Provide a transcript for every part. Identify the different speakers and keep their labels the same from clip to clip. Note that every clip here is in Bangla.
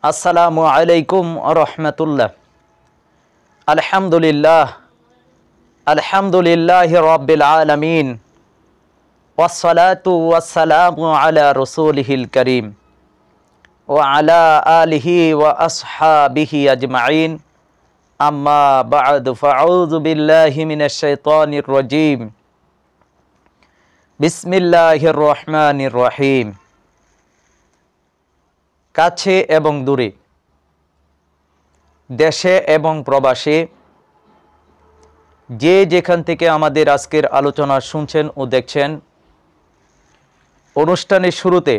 Speaker 1: আসসালামু আলাইকুম রহমতুল্লাহ। আলহামদুলিল্লাহ রাব্বিল আলামিন ওয়াসসালাতু ওয়াসসালামু আলা রাসূলিহিল কারীম ওয়া আলা আলিহি ওয়া আসহাবিহি আজমাইন, আম্মা বা'দু, ফাআউযু বিল্লাহি মিনাশ শাইতানির রাজীম। বিসমিল্লাহির রহমানির রহিম। কাছে এবং দূরে, দেশে এবং প্রবাসে, যে যেখান থেকে আমাদের আজকের আলোচনা শুনছেন ও দেখছেন, অনুষ্ঠানের শুরুতে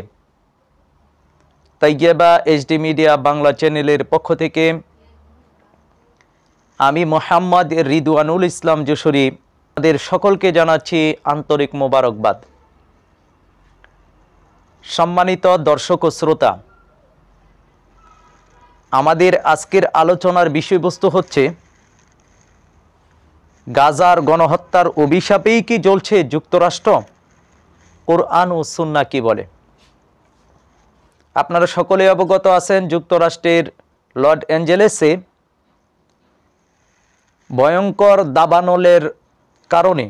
Speaker 1: তাইয়্যেবা এইচডি মিডিয়া বাংলা চ্যানেলের পক্ষ থেকে আমি মোহাম্মদ রিদওয়ানুল ইসলাম যশোরী আমাদের সকলকে জানাচ্ছি আন্তরিক মোবারকবাদ। সম্মানিত দর্শক ও শ্রোতা, আমাদের আজকের আলোচনার বিষয়বস্তু হচ্ছে গাজার গণহত্যার অভিশাপেই কি জ্বলছে যুক্তরাষ্ট্র? কোরআন ও সুন্নাহ কি বলে? আপনারা সকলে অবগত আছেন, যুক্তরাষ্ট্রের লস অ্যাঞ্জেলেসে ভয়ঙ্কর দাবানলের কারণে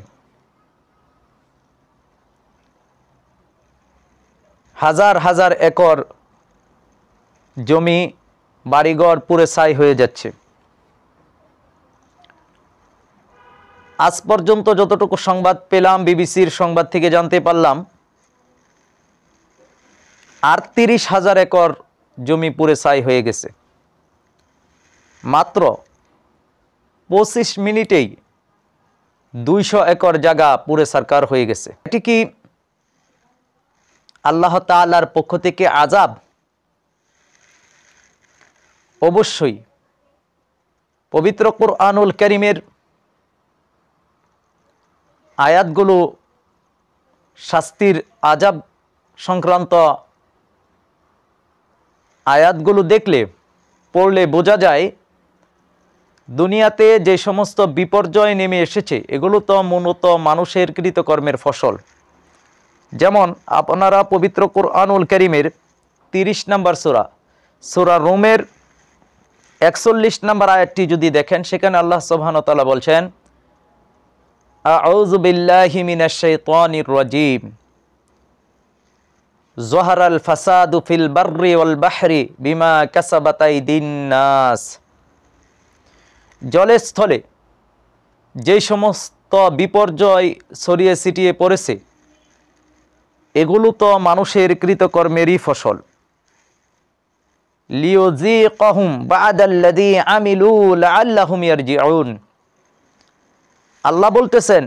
Speaker 1: হাজার হাজার একর জমি, বাড়িঘর পুড়ে ছাই হয়ে যাচ্ছে। আজ পর্যন্ত যতটুকু সংবাদ পেলাম, বিবিসির সংবাদ থেকে জানতে পারলাম ৩৮,০০০ একর জমি পুড়ে ছাই হয়ে গেছে। মাত্র ২৫ মিনিটেই ২০০ একর জায়গা পুড়ে ছারখার হয়ে গেছে। এটি কি আল্লাহ তাআলার পক্ষ থেকে আযাব? অবশ্যই। পবিত্র কুরআনুল কারীমের আয়াতগুলো শাস্তির আযাব সংক্রান্ত আয়াতগুলো দেখলে, পড়লে বোঝা যায় দুনিয়াতে যে সমস্ত বিপর্যয় নেমে এসেছে এগুলো তো মূলত মানুষের কৃতকর্মের ফসল। যেমন আপনারা পবিত্র কুরআনুল কারীমের ৩০ নম্বর সূরা রুমের ৪১ নম্বর আয়াতটি যদি দেখেন, সেখানে আল্লাহ সুবহানাহু ওয়া তাআলা বলছেন, আউযু বিল্লাহি মিনাশ শাইতানির রাজীম, যহারাল ফাসাদু ফিল বাররি ওয়াল বাহরি বিমা কাসাবাত আইদিন নাস। জলে স্থলে যে সমস্ত বিপর্যয় ছড়িয়ে ছিটিয়ে পড়েছে এগুলো তো মানুষের কৃতকর্মেরই ফসল। লিয়ুযীকাহুম বা'দাল্লাযী আমিলু লাআল্লাহুম ইয়ারজিউন। আল্লাহ বলতেছেন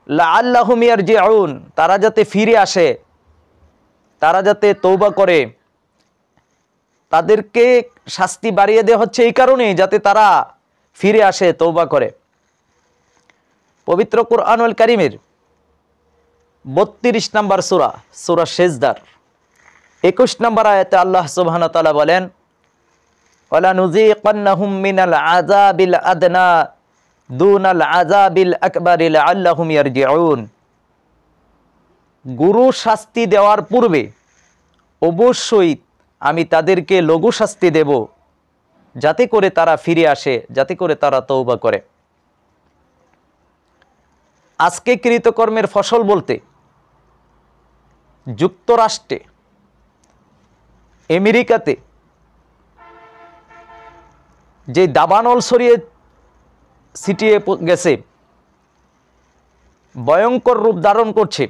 Speaker 1: লাআল্লাহুম ইয়ারজিউন, তারা যাতে ফিরে আসে, তারা যাতে তওবা করে। তাদেরকে শাস্তি বাড়িয়ে দেওয়া হচ্ছে এই কারণেই যাতে তারা ফিরে আসে, তওবা করে। পবিত্র কুরআনুল কারীমের ৩২ নম্বর সূরা সেজদার ২১ নম্বর আয়াতে আল্লাহ সুবহানাহু ওয়া তাআলা বলেন, ওয়ালা নুযীকান্নাহুম মিনাল আযাবিল আদনা দুনাল আযাবিল আকবারি লাআল্লাহুম ইয়ারজিউন। গুরু শাস্তি দেওয়ার পূর্বে অবশ্যই আমি তাদেরকে লঘু শাস্তি দেব, যাতে করে তারা ফিরে আসে, যাতে করে তারা তওবা করে। আজকে কৃতকর্মের ফসল বলতে যুক্তরাষ্ট্রে, আমেরিকাতে যে দাবানল ছড়িয়ে ছিটিয়ে গেছে, ভয়ঙ্কর রূপ ধারণ করছে,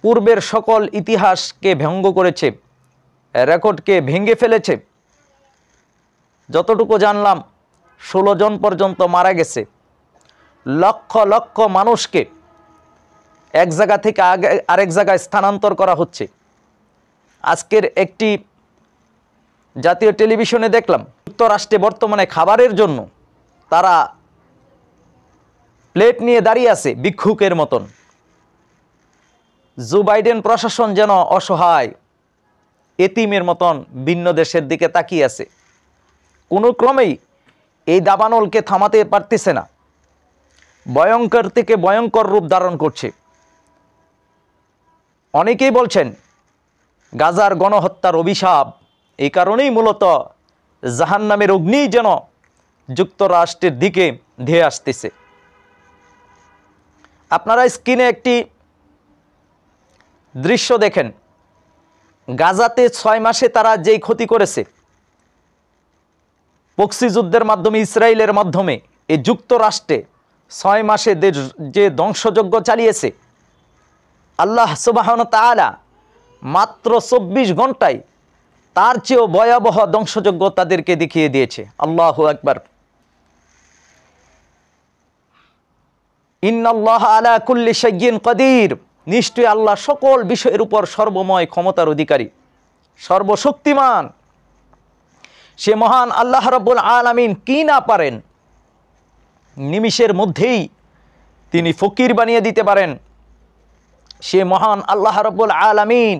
Speaker 1: পূর্বের সকল ইতিহাসকে ভঙ্গ করেছে, রেকর্ডকে ভেঙে ফেলেছে। যতটুকু জানলাম ১৬ জন পর্যন্ত মারা গেছে। লক্ষ লক্ষ মানুষকে এক জায়গা থেকে আরেক জায়গায় স্থানান্তর করা হচ্ছে। আজকের একটি জাতীয় টেলিভিশনে দেখলাম, যুক্তরাষ্ট্রে বর্তমানে খাবারের জন্য তারা প্লেট নিয়ে দাঁড়িয়ে আছে ভিক্ষুকের মতন। জো বাইডেন প্রশাসন যেন অসহায় এতিমের মতন ভিন্ন দেশের দিকে তাকিয়ে আছে। কোনো ক্রমেই এই দাবানলকে থামাতে পারতেছে না, ভয়ঙ্কর থেকে ভয়ঙ্কর রূপ ধারণ করছে। অনেকেই বলছেন গাজার গণহত্যার অভিশাপ এই কারণেই মূলত জাহান্নামের অগ্নি যেন যুক্তরাষ্ট্রের দিকে ধেয়ে আসতেছে। আপনারা স্ক্রিনে একটি দৃশ্য দেখেন, গাজাতে 6 মাসে তারা যেই ক্ষতি করেছে প্রক্সি যুদ্ধের মাধ্যমে, ইসরায়েলের মাধ্যমে, এই যুক্তরাষ্ট্রে 6 মাসে যে ধ্বংসযজ্ঞ চালিয়েছে, আল্লাহ সুবহানাহু ওয়া তাআলা মাত্র 24 ঘন্টায় তার চেয়েও ভয়াবহ ধ্বংসযজ্ঞ তাদেরকে দেখিয়ে দিয়েছে। আল্লাহু আকবার। ইন্নাল্লাহা আলা কুল্লি শাইইন কাদির, নিশ্চয়ই আল্লাহ সকল বিষয়ের উপর সর্বময় ক্ষমতার অধিকারী, সর্বশক্তিমান। সে মহান আল্লাহ রাব্বুল আলামিন কি না পারেন, নিমিষের মধ্যেই তিনি ফকির বানিয়ে দিতে পারেন। সে মহান আল্লাহ রাব্বুল আলামিন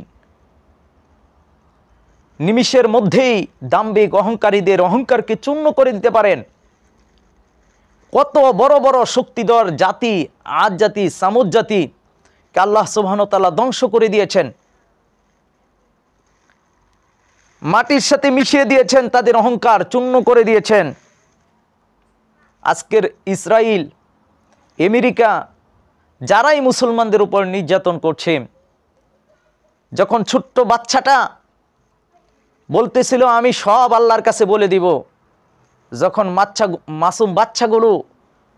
Speaker 1: নিমিষের মধ্যেই দাম্ভিক অহংকারীদের অহংকারকে চূর্ণ করে দিতে পারেন। কত বড় বড় শক্তিধর জাতি, আদ জাতি, সামুদ জাতিকে আল্লাহ সুবহানাহু ওয়া তাআলা ধ্বংস করে দিয়েছেন, মাটির সাথে মিশিয়ে দিয়েছেন, তাদের অহংকার চূর্ণ করে দিয়েছেন। আজকের ইসরায়েল, আমেরিকা যারাই মুসলমানদের উপর নির্যাতন করছে, যখন ছোট্ট বাচ্চাটা বলতেছিল আমি সব আল্লাহর কাছে বলে দিব, যখন মাসুম বাচ্চাগুলো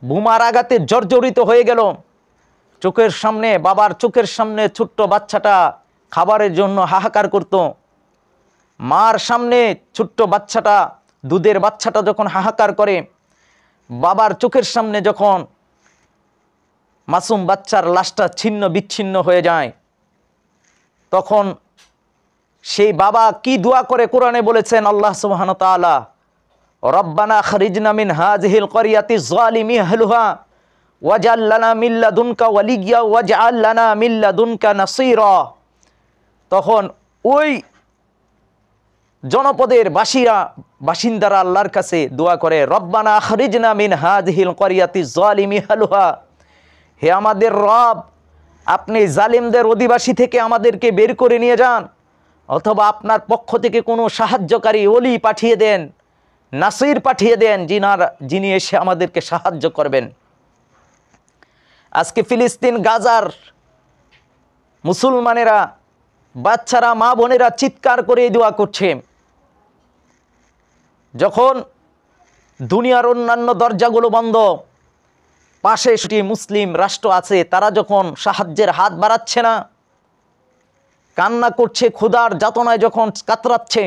Speaker 1: বোমার আঘাতে জর্জরিত হয়ে গেল, চোখের সামনে, বাবার চোখের সামনে ছোট্ট বাচ্চাটা খাবারের জন্য হাহাকার করত, মার সামনে ছোট্ট বাচ্চাটা, দুধের বাচ্চাটা যখন হাহাকার করে, বাবার চোখের সামনে যখন মাসুম বাচ্চার লাশটা ছিন্ন বিচ্ছিন্ন হয়ে যায়, তখন সেই বাবা কি দোয়া করে কোরআনে বলেছেন আল্লাহ সুবহানাহু ওয়া তাআলা, রব্বানা আখরিজনা মিন হাযিহিল ক্বরিয়াতি যালিমি আহলুহা ওয়াজআল লানা মিন লাদুনকা ওয়ালিয়্যা ওয়াজআল লানা মিন লাদুনকা নাসীরা। তখন ওই জনপদের বাসিন্দারা আল্লাহর কাছে দোয়া করে, রব্বানা আখরিজনা মিন হাযিহিল ক্বরিয়াতি যালিমি আহলুহা, হে আমাদের রব, আপনি জালিমদের অধিবাসী থেকে আমাদেরকে বের করে নিয়ে যান, অথবা আপনার পক্ষ থেকে কোনো সাহায্যকারী ওলি পাঠিয়ে দেন, নাসির পাঠিয়ে দেন, যিনি এসে আমাদেরকে সাহায্য করবেন। আজকে ফিলিস্তিন, গাজার মুসলমানেরা, বাচ্চারা, মা বোনেরা চিৎকার করে দোয়া করছে। যখন দুনিয়ার অন্যান্য দরজাগুলো বন্ধ, পাশে সেটি মুসলিম রাষ্ট্র আছে, তারা যখন সাহায্যের হাত বাড়াচ্ছে না, কান্না করছে, ক্ষুধার যাতনায় যখন কাতরাচ্ছে,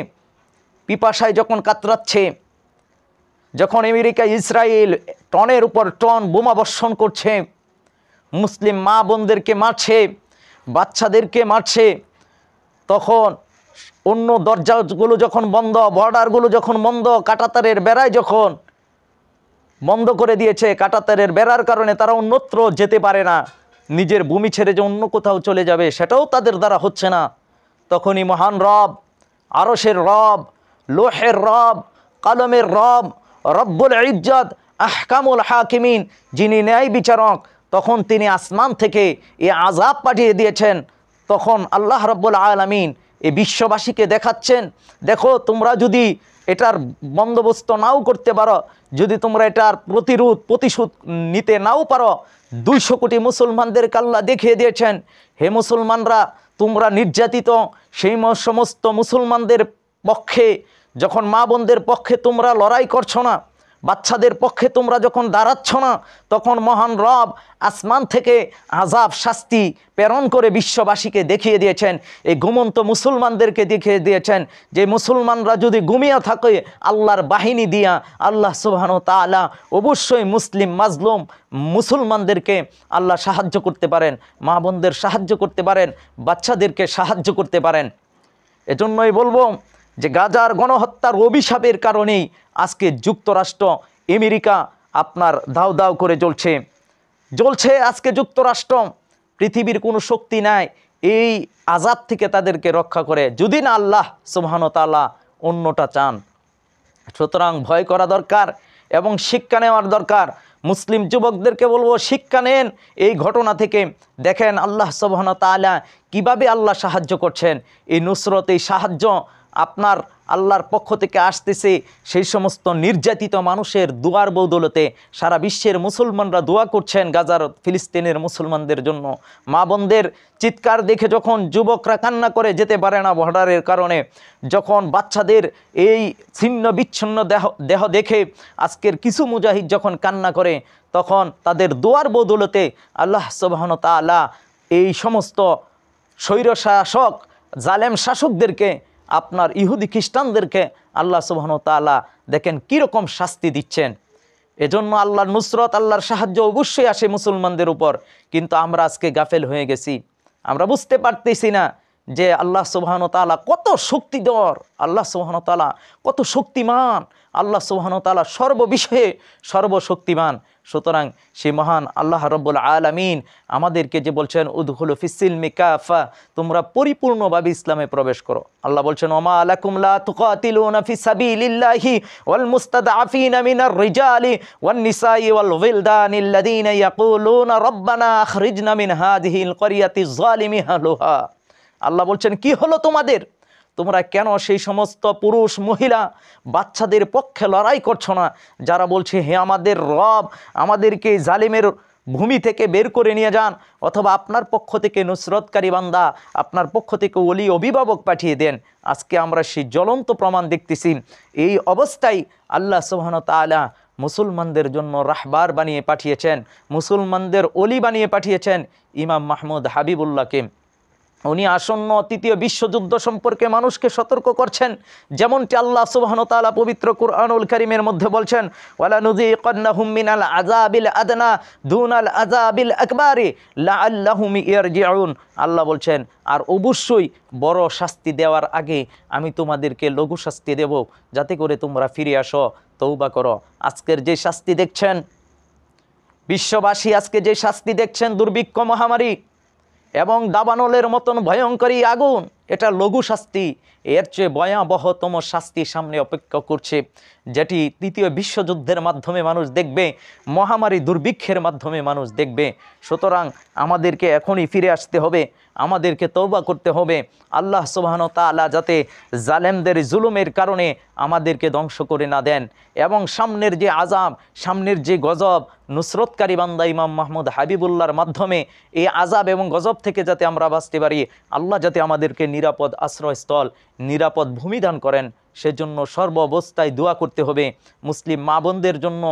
Speaker 1: পিপাসায় যখন কাতরাচ্ছে, যখন আমেরিকা, ইসরায়েল টনের উপর টন বোমা বর্ষণ করছে, মুসলিম মা বোনদেরকে মারছে, বাচ্চাদেরকে মারছে, তখন অন্য দরজাগুলো যখন বন্ধ, বর্ডারগুলো যখন বন্ধ, কাঁটাতারের বেড়ায় যখন বন্ধ করে দিয়েছে, কাঁটাতারের বেড়ার কারণে তারা অন্যত্র যেতে পারে না, নিজের ভূমি ছেড়ে যে অন্য কোথাও চলে যাবে সেটাও তাদের দ্বারা হচ্ছে না, তখনই মহান রব, আরশের রব, লোহের রব, কলমের রব, রব্বুল ইজ্জত, আহকামুল হাকিমিন, যিনি ন্যায় বিচারক, তখন তিনি আসমান থেকে এই আযাব পাঠিয়ে দিয়েছেন। তখন আল্লাহ রাব্বুল আলামিন এই বিশ্ববাসীকে দেখাচ্ছেন, দেখো তোমরা যদি এটার বন্দোবস্ত নাও করতে পারো, যদি তোমরা এটার প্রতিশোধ নিতে নাও পারো, 200 কোটি মুসলমানদেরকে আল্লাহ দেখিয়ে দিয়েছেন, হে মুসলমানরা, তোমরা নির্যাতিত সেই সমস্ত মুসলমানদের পক্ষে, যখন মা বোনদের পক্ষে তোমরা লড়াই করছো না, বাচ্চাদের পক্ষে তোমরা যখন দাঁড়াচ্ছ না, তখন মহান রব আসমান থেকে আযাব, শাস্তি প্রেরণ করে বিশ্ববাসীকে দেখিয়ে দিয়েছেন, এই ঘুমন্ত মুসলমানদেরকে দেখিয়ে দিয়েছেন যে মুসলমানরা যদি ঘুমিয়ে থাকে, আল্লাহর বাহিনী দিয়া আল্লাহ সুবহানাহু ওয়া তাআলা অবশ্যই মুসলিম মাজলুম মুসলমানদেরকে আল্লাহ সাহায্য করতে পারেন, মা বোনদের সাহায্য করতে পারেন, বাচ্চাদেরকে সাহায্য করতে পারেন। এজন্যই বলবো যে গাজার গণহত্যার অভিশাপের কারণেই আজকে যুক্তরাষ্ট্র, আমেরিকা আপনার দাউ দাউ করে জ্বলছে আজকে যুক্তরাষ্ট্র। পৃথিবীর কোনো শক্তি নাই এই আযাব থেকে তাদেরকে রক্ষা করে, যদি না আল্লাহ সুবহানাহু ওয়া তাআলা অন্যটা চান। সুতরাং ভয় করা দরকার এবং শিক্ষা নেওয়ার দরকার। মুসলিম যুবকদেরকে বলবো, শিক্ষা নেন এই ঘটনা থেকে। দেখেন আল্লাহ সুবহানাহু ওয়া তাআলা কীভাবে আল্লাহ সাহায্য করছেন, এই নুসরত, এই সাহায্য আপনার আল্লাহর পক্ষ থেকে আসতেছে, সেই সমস্ত নির্যাতিত মানুষের দুয়ার বদৌলতে সারা বিশ্বের মুসলমানরা দোয়া করছেন গাজার ফিলিস্তিনের মুসলমানদের জন্য। মা বোনদের চিৎকার দেখে যখন যুবকরা কান্না করে, যেতে পারে না বর্ডারের কারণে, যখন বাচ্চাদের এই ছিন্ন বিচ্ছিন্ন দেহ দেখে আজকের কিছু মুজাহিদ যখন কান্না করে, তখন তাদের দোয়ার বদৌলতে আল্লাহ সুবহানাহু ওয়া তাআলা এই সমস্ত স্বৈরশাসক জালেম শাসকদেরকে, আপনার ইহুদি খ্রিস্টানদেরকে আল্লাহ সুবহানাহু ওয়া তাআলা দেখেন কীরকম শাস্তি দিচ্ছেন। এজন্য আল্লাহর নুসরত, আল্লাহর সাহায্য অবশ্যই আসে মুসলমানদের উপর। কিন্তু আমরা আজকে গাফেল হয়ে গেছি, আমরা বুঝতে পারতেছি না যে আল্লাহ সুবহানাহু ওয়া তাআলা কত শক্তিধর, আল্লাহ সুবহানাহু ওয়া তাআলা কত শক্তিমান, আল্লাহ সুবহানাহু ওয়া তাআলা সর্ববিষয়ে সর্বশক্তিমান। সুতরাং সেই মহান আল্লাহ রব্বুল আলামিন আমাদেরকে যে বলছেন উদখুলু ফিস-সিলমি কাফা, তোমরা পরিপূর্ণভাবে ইসলামে প্রবেশ করো। আল্লাহ বলছেন ওমা লাকুম লা তুকাতিলুনা ফি সাবিলিল্লাহি ওয়াল মুস্তাদআফিনা মিনার রিজালি ওয়ান নিসাই ওয়াল ওয়িলদানিল্লাযিনা ইয়াকুলুনা রব্বানা আখরিজনা মিন হাযিহিল ক্বরিয়াতিজ যালিমি আহলুহা। আল্লাহ বলছেন কি হলো তোমাদের, তোমরা কেন সেই সমস্ত পুরুষ মহিলা বাচ্চাদের পক্ষে লড়াই করছো না, যারা বলছে হে আমাদের রব, আমাদেরকে জালিমের ভূমি থেকে বের করে নিয়ে যান, অথবা আপনার পক্ষ থেকে নুসরতকারী বান্দা, আপনার পক্ষ থেকে ওলি অভিভাবক পাঠিয়ে দেন। আজকে আমরা সেই জ্বলন্ত প্রমাণ দেখতেছি। এই অবস্থায় আল্লাহ সুবহানাহু ওয়া তাআলা মুসলমানদের জন্য রাহবার বানিয়ে পাঠিয়েছেন, মুসলমানদের ওলি বানিয়ে পাঠিয়েছেন ইমাম মাহমুদ হাবিবুল্লাহকে। উনি আসন্ন তৃতীয় বিশ্বযুদ্ধ সম্পর্কে মানুষকে সতর্ক করছেন, যেমনটি আল্লাহ সুবহানাহু ওয়া তাআলা পবিত্র কুরআনুল কারীমের মধ্যে বলছেন ওয়ালা নুযীকান্নাহুম মিনাল আযাবিল আদনা দুনাল আযাবিল আকবারি লাআল্লাহুম ইয়ারজিউন। আল্লাহ বলছেন আর অবশ্যই বড় শাস্তি দেওয়ার আগে আমি তোমাদেরকে লঘু শাস্তি দেব, যাতে করে তোমরা ফিরে আসো, তওবা করো। আজকের যে শাস্তি দেখছেন বিশ্ববাসী, আজকে যে শাস্তি দেখছেন দুর্ভিক্ষ, মহামারী এবং দাবানলের মতন ভয়ঙ্করী আগুন, এটা লঘু শাস্তি। এর চেয়ে ভয়াবহতম শাস্তি সামনে অপেক্ষা করছে, যেটি তৃতীয় বিশ্বযুদ্ধের মাধ্যমে মানুষ দেখবে, মহামারী দুর্ভিক্ষের মাধ্যমে মানুষ দেখবে। সুতরাং আমাদেরকে এখনই ফিরে আসতে হবে, আমাদেরকে তওবা করতে হবে। আল্লাহ সুবহানাহু ওয়া তাআলা যাতে জালেমদের জুলুমের কারণে আমাদেরকে ধ্বংস করে না দেন, এবং সামনের যে আযাব, সামনের যে গজব, নুসরতকারী বান্দা ইমাম মাহমুদ হাবিবুল্লাহর মাধ্যমে এই আযাব এবং গজব থেকে যাতে আমরা বাঁচতে পারি, আল্লাহ যাতে আমাদেরকে নিরাপদ আশ্রয়স্থল, নিরাপদ ভূমি দান করেন, সেজন্য সর্ব অবস্থায় দোয়া করতে হবে। মুসলিম মা বোনদের জন্য,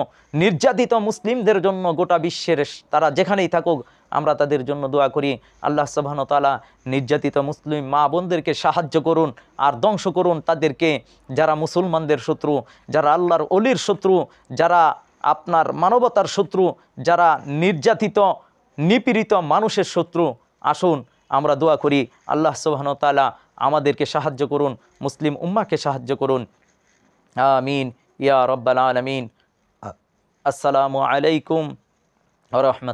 Speaker 1: নির্যাতিত মুসলিমদের জন্য, গোটা বিশ্বের তারা যেখানেই থাকুক, আমরা তাদের জন্য দোয়া করি। আল্লাহ সুবহানাহু ওয়া তাআলা নির্যাতিত মুসলিম মা বোনদেরকে সাহায্য করুন আর ধ্বংস করুন তাদেরকে, যারা মুসলমানদের শত্রু, যারা আল্লাহর ওলির শত্রু, যারা আপনার মানবতার শত্রু, যারা নির্যাতিত নিপীড়িত মানুষের শত্রু। আসুন আমরা দোয়া করি, আল্লাহ সুবহানাহু ওয়া তাআলা আমাদেরকে সাহায্য করুন, মুসলিম উম্মাহকে সাহায্য করুন। আমিন ইয়া রাব্বাল আলামিন। আসসালামু আলাইকুম ওয়া রাহমাতুল্লাহ।